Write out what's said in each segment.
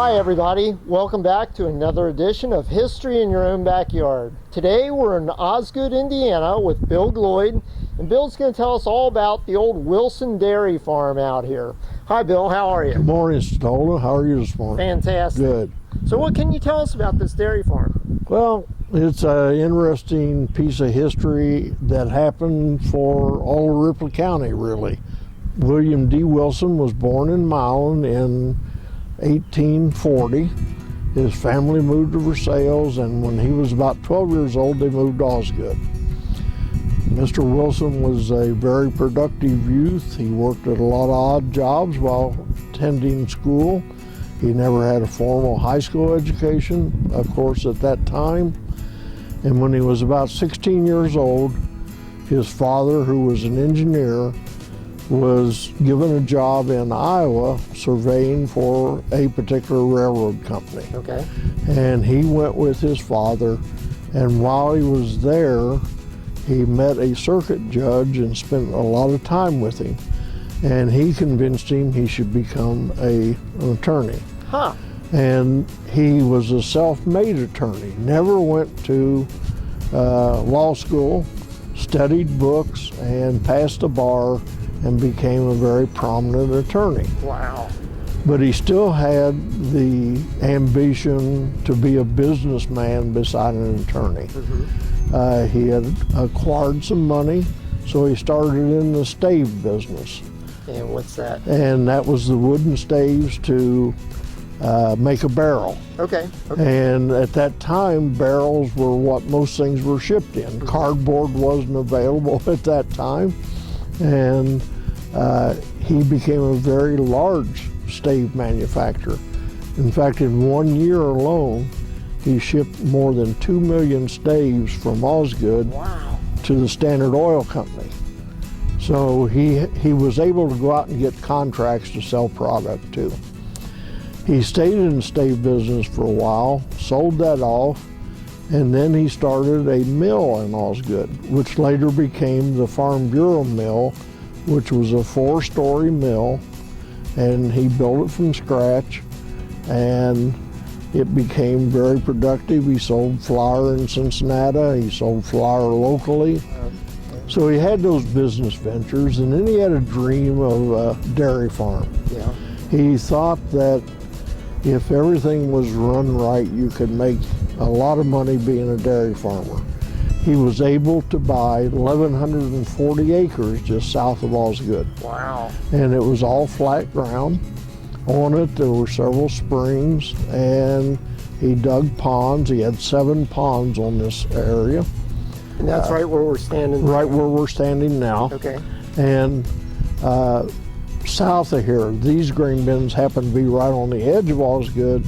Hi everybody, welcome back to another edition of History in Your Own Backyard. Today we're in Osgood, Indiana with Bill Gloyd, and Bill's going to tell us all about the old Willson dairy farm out here. Hi Bill, how are you? Good morning, Stola. How are you this morning? Fantastic. Good. So what can you tell us about this dairy farm? Well, it's an interesting piece of history that happened for all of Ripley County, really. William D. Willson was born in Milan in 1840. His family moved to Versailles, and when he was about 12 years old, they moved to Osgood. Mr. Willson was a very productive youth. He worked at a lot of odd jobs while attending school. He never had a formal high school education, of course, at that time. And when he was about 16 years old, his father, who was an engineer, was given a job in Iowa surveying for a particular railroad company. Okay. And he went with his father, and while he was there, he met a circuit judge and spent a lot of time with him. And he convinced him he should become an attorney. Huh. And he was a self-made attorney, never went to law school, studied books, and passed the bar, and became a very prominent attorney. Wow. But he still had the ambition to be a businessman beside an attorney. Mm-hmm. He had acquired some money, so he started in the stave business. And what's that? And that was the wooden staves to make a barrel. Okay. And at that time, barrels were what most things were shipped in. Mm-hmm. Cardboard wasn't available at that time. And he became a very large stave manufacturer. In fact, in 1 year alone, he shipped more than 2 million staves from Osgood Wow. to the Standard Oil Company. So he was able to go out and get contracts to sell product too. He stayed in the stave business for a while, sold that off, and then he started a mill in Osgood, which later became the Farm Bureau Mill, which was a 4-story mill, and he built it from scratch, and it became very productive. He sold flour in Cincinnati, he sold flour locally. So he had those business ventures, and then he had a dream of a dairy farm. Yeah. He thought that if everything was run right, you could make a lot of money being a dairy farmer. He was able to buy 1,140 acres just south of Osgood. Wow. And it was all flat ground. On it, there were several springs, and he dug ponds. He had 7 ponds on this area. And that's right where we're standing? Right where we're standing now. Okay. And south of here, these grain bins happen to be right on the edge of Osgood,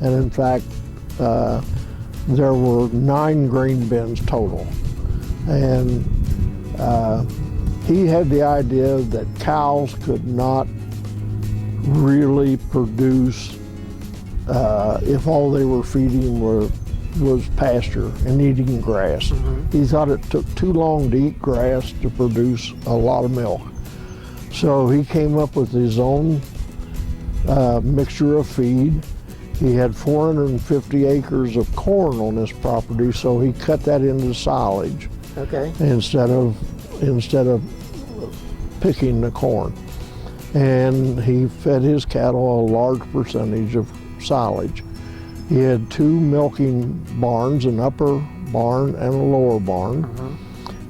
and in fact, there were 9 grain bins total. And he had the idea that cows could not really produce if all they were feeding was pasture and eating grass. Mm-hmm. He thought it took too long to eat grass to produce a lot of milk. So he came up with his own mixture of feed. He had 450 acres of corn on this property, so he cut that into silage. Okay. Instead of picking the corn. And he fed his cattle a large percentage of silage. He had 2 milking barns, an upper barn and a lower barn.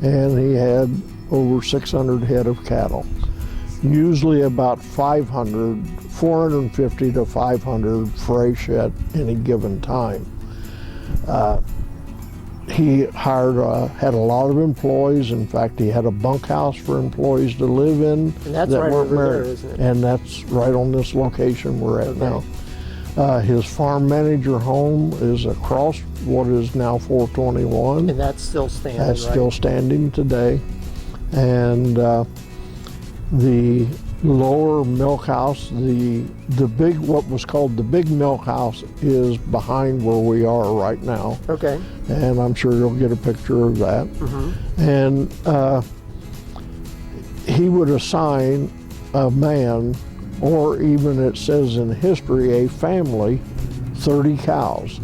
And he had over 600 head of cattle. Usually about 450 to 500 fresh at any given time. He had a lot of employees. In fact, he had a bunkhouse for employees to live in. And that's that right weren't over married. there, isn't it? And that's right on this location we're at Okay. now. His farm manager home is across what is now 421. And that's still standing, That's right? still standing today. And the lower milk house, what was called the big milk house, is behind where we are right now. Okay. And I'm sure you'll get a picture of that. Mm-hmm. And he would assign a man or even it says in history, a family, 30 cows.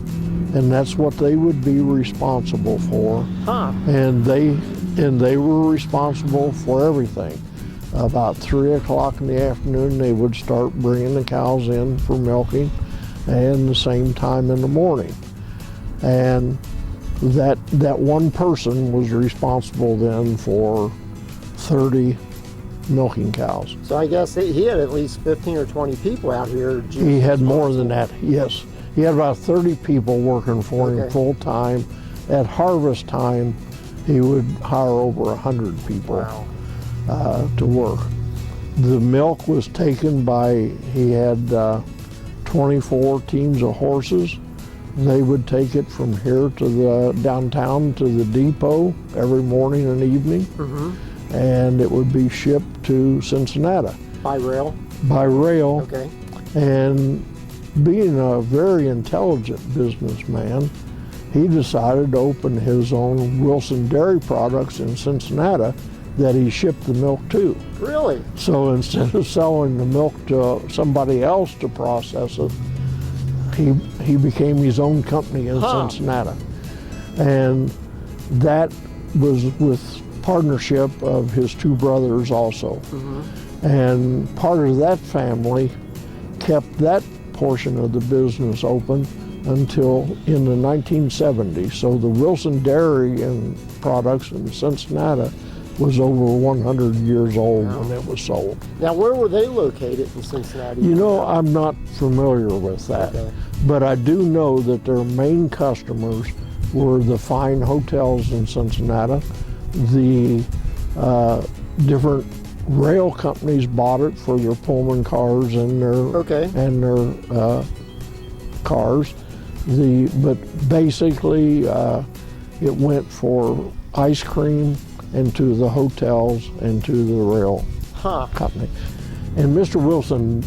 And that's what they would be responsible for. Huh. And they were responsible for everything. About 3 o'clock in the afternoon, they would start bringing the cows in for milking, and the same time in the morning. And that one person was responsible then for 30 milking cows. So I guess he had at least 15 or 20 people out here. He had more than that, yes. He had about 30 people working for him full time. At harvest time, he would hire over 100 people. Wow. To work. The milk was taken by, he had 24 teams of horses. They would take it from here to the downtown to the depot every morning and evening, and it would be shipped to Cincinnati. By rail? By rail. Okay. And being a very intelligent businessman, he decided to open his own Willson Dairy Products in Cincinnati that he shipped the milk to. Really? So instead of selling the milk to somebody else to process it, he became his own company in Cincinnati. And that was with partnership of his two brothers also. And part of that family kept that portion of the business open until in the 1970s. So the Willson Dairy and Products in Cincinnati was over 100 years old when it was sold. Now, where were they located in Cincinnati? You know, I'm not familiar with that, but I do know that their main customers were the fine hotels in Cincinnati. The different rail companies bought it for their Pullman cars and their cars. But basically, it went for ice cream and to the hotels and to the rail company. And Mr. Willson,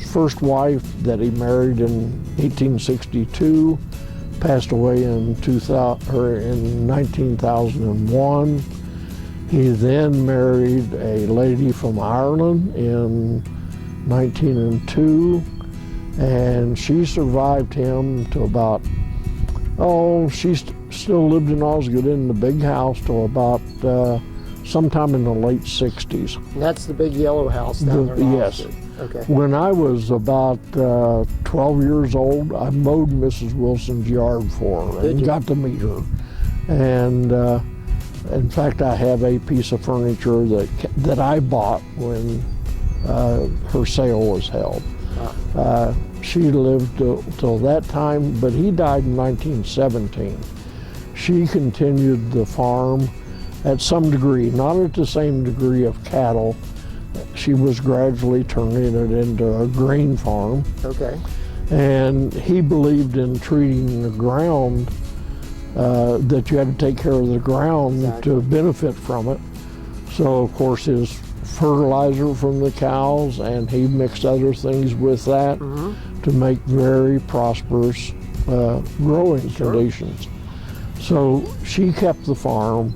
first wife that he married in 1862, passed away in 1901. He then married a lady from Ireland in 1902, and she survived him to about, she still lived in Osgood in the big house till about sometime in the late 60s. And that's the big yellow house down there in Yes. Osgood. Okay. When I was about 12 years old, I mowed Mrs. Wilson's yard for her and got to meet her. And in fact, I have a piece of furniture that I bought when her sale was held. She lived till that time, but he died in 1917. She continued the farm at some degree, not at the same degree of cattle. She was gradually turning it into a grain farm. Okay. And he believed in treating the ground, that you had to take care of the ground to benefit from it. So of course his fertilizer from the cows, and he mixed other things with that to make very prosperous growing conditions. So she kept the farm.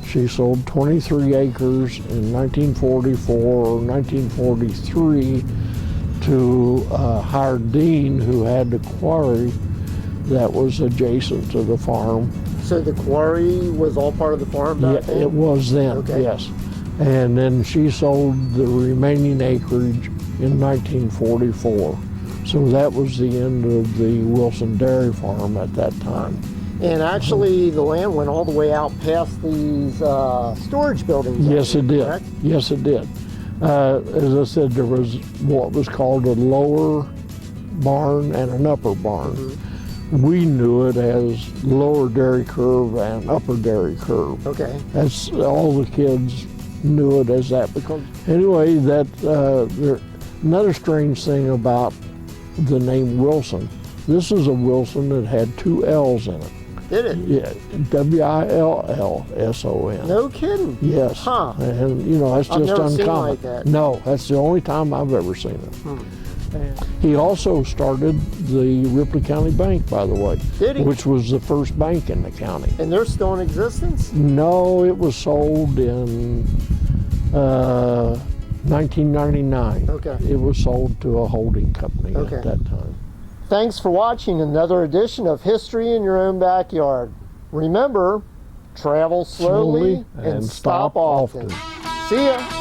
She sold 23 acres in 1944 or 1943 to Hired Dean, who had the quarry that was adjacent to the farm. So the quarry was all part of the farm back then? It was then, yes. And then she sold the remaining acreage in 1944. So that was the end of the Willson Dairy Farm at that time. And actually, the land went all the way out past these storage buildings. Yes, it did. Correct? Yes, it did. As I said, there was what was called a lower barn and an upper barn. We knew it as lower dairy curve and upper dairy curve. Okay. That's all the kids knew it as that. Because anyway, another strange thing about the name Willson. This is a Willson that had two L's in it. Did it? Yeah, Willson. No kidding. Yes. Huh. And you know, that's I've just never uncommon. seen like that. No, that's the only time I've ever seen it. He also started the Ripley County Bank, by the way. Did he? Which was the first bank in the county. And they're still in existence? No, it was sold in 1999. Okay. It was sold to a holding company Okay. at that time. Thanks for watching another edition of History in Your Own Backyard. Remember, travel slowly and stop often. See ya.